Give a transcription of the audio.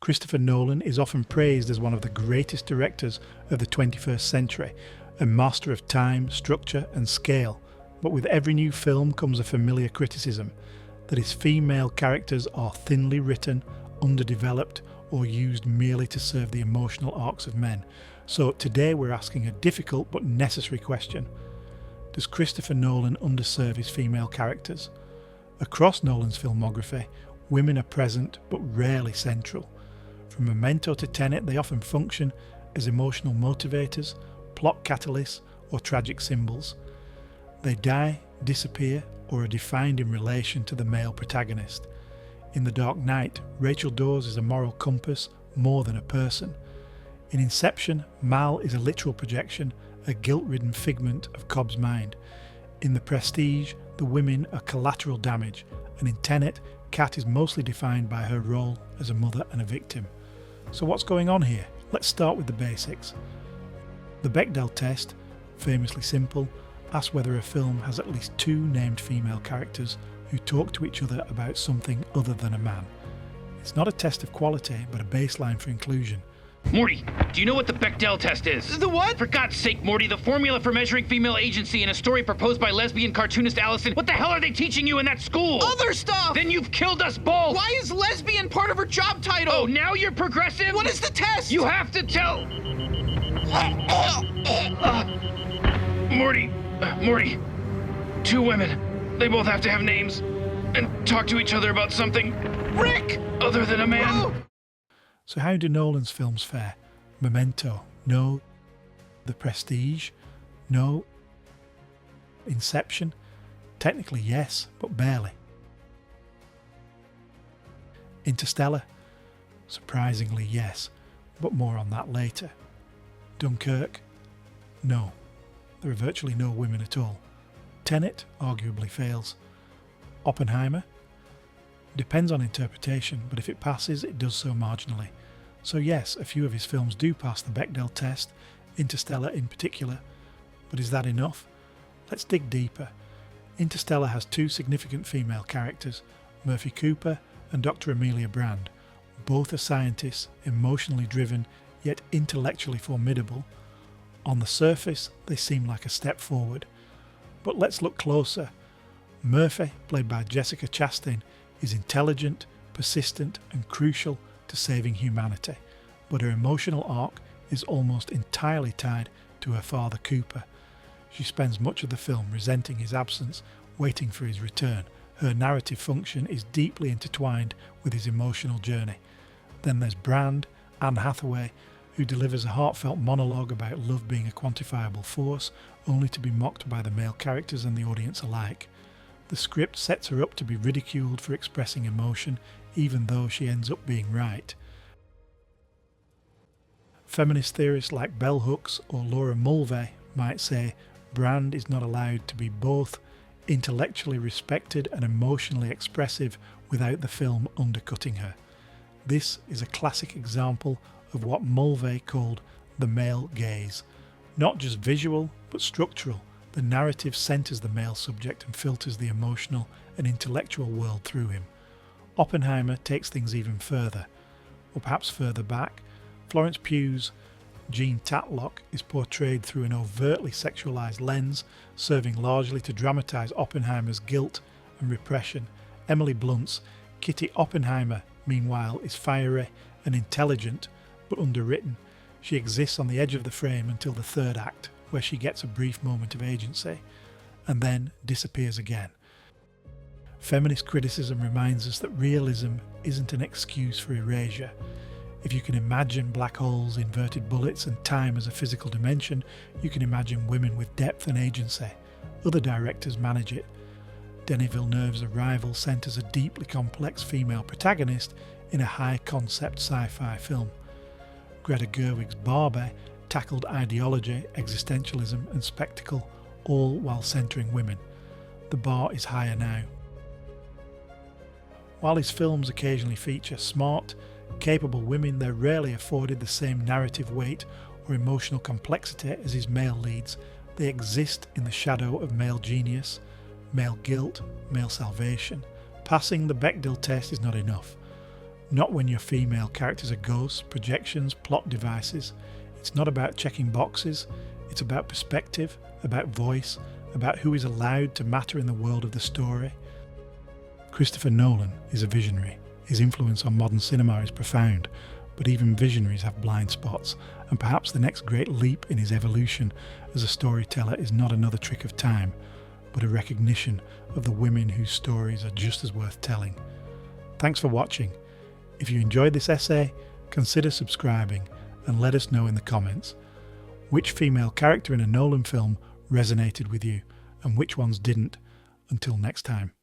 Christopher Nolan is often praised as one of the greatest directors of the 21st century, a master of time, structure and scale. But with every new film comes a familiar criticism, that his female characters are thinly written, underdeveloped, or used merely to serve the emotional arcs of men. So today we're asking a difficult but necessary question. Does Christopher Nolan underserve his female characters? Across Nolan's filmography, women are present but rarely central. From Memento to Tenet, they often function as emotional motivators, plot catalysts, or tragic symbols. They die, disappear, or are defined in relation to the male protagonist. In The Dark Knight, Rachel Dawes is a moral compass more than a person. In Inception, Mal is a literal projection, a guilt-ridden figment of Cobb's mind. In The Prestige, the women are collateral damage, and in Tenet, Kat is mostly defined by her role as a mother and a victim. So what's going on here? Let's start with the basics. The Bechdel Test, famously simple, asks whether a film has at least two named female characters who talk to each other about something other than a man. It's not a test of quality, but a baseline for inclusion. Morty, do you know what the Bechdel Test is? The what? For God's sake, Morty, the formula for measuring female agency in a story proposed by lesbian cartoonist Allison. What the hell are they teaching you in that school? Other stuff! Then you've killed us both! Why is lesbian part of her job title? Oh, now you're progressive? What is the test? You have to tell... Morty, two women. They both have to have names and talk to each other about something... Rick! Other than a man. Oh. So how do Nolan's films fare? Memento? No. The Prestige? No. Inception? Technically yes, but barely. Interstellar? Surprisingly yes, but more on that later. Dunkirk? No. There are virtually no women at all. Tenet arguably fails. Oppenheimer? Depends on interpretation, but if it passes, it does so marginally. So yes, a few of his films do pass the Bechdel test, Interstellar in particular. But is that enough? Let's dig deeper. Interstellar has two significant female characters, Murphy Cooper and Dr. Amelia Brand. Both are scientists, emotionally driven, yet intellectually formidable. On the surface, they seem like a step forward. But let's look closer. Murphy, played by Jessica Chastain, is intelligent, persistent and crucial to saving humanity, but her emotional arc is almost entirely tied to her father Cooper. She spends much of the film resenting his absence, waiting for his return. Her narrative function is deeply intertwined with his emotional journey. Then there's Brand, Anne Hathaway, who delivers a heartfelt monologue about love being a quantifiable force, only to be mocked by the male characters and the audience alike. The script sets her up to be ridiculed for expressing emotion, even though she ends up being right. Feminist theorists like Bell Hooks or Laura Mulvey might say Brand is not allowed to be both intellectually respected and emotionally expressive without the film undercutting her. This is a classic example of what Mulvey called the male gaze. Not just visual, but structural. The narrative centres the male subject and filters the emotional and intellectual world through him. Oppenheimer takes things even further, or perhaps further back. Florence Pugh's Jean Tatlock is portrayed through an overtly sexualised lens, serving largely to dramatise Oppenheimer's guilt and repression. Emily Blunt's Kitty Oppenheimer, meanwhile, is fiery and intelligent, but underwritten. She exists on the edge of the frame until the third act, where she gets a brief moment of agency, and then disappears again. Feminist criticism reminds us that realism isn't an excuse for erasure. If you can imagine black holes, inverted bullets and time as a physical dimension, you can imagine women with depth and agency. Other directors manage it. Denis Villeneuve's Arrival centres a deeply complex female protagonist in a high-concept sci-fi film. Greta Gerwig's Barbie tackled ideology, existentialism and spectacle, all while centering women. The bar is higher now. While his films occasionally feature smart, capable women, they're rarely afforded the same narrative weight or emotional complexity as his male leads. They exist in the shadow of male genius, male guilt, male salvation. Passing the Bechdel test is not enough. Not when your female characters are ghosts, projections, plot devices. It's not about checking boxes, it's about perspective, about voice, about who is allowed to matter in the world of the story. Christopher Nolan is a visionary. His influence on modern cinema is profound, but even visionaries have blind spots, and perhaps the next great leap in his evolution as a storyteller is not another trick of time, but a recognition of the women whose stories are just as worth telling. Thanks for watching. If you enjoyed this essay, consider subscribing and let us know in the comments which female character in a Nolan film resonated with you and which ones didn't. Until next time.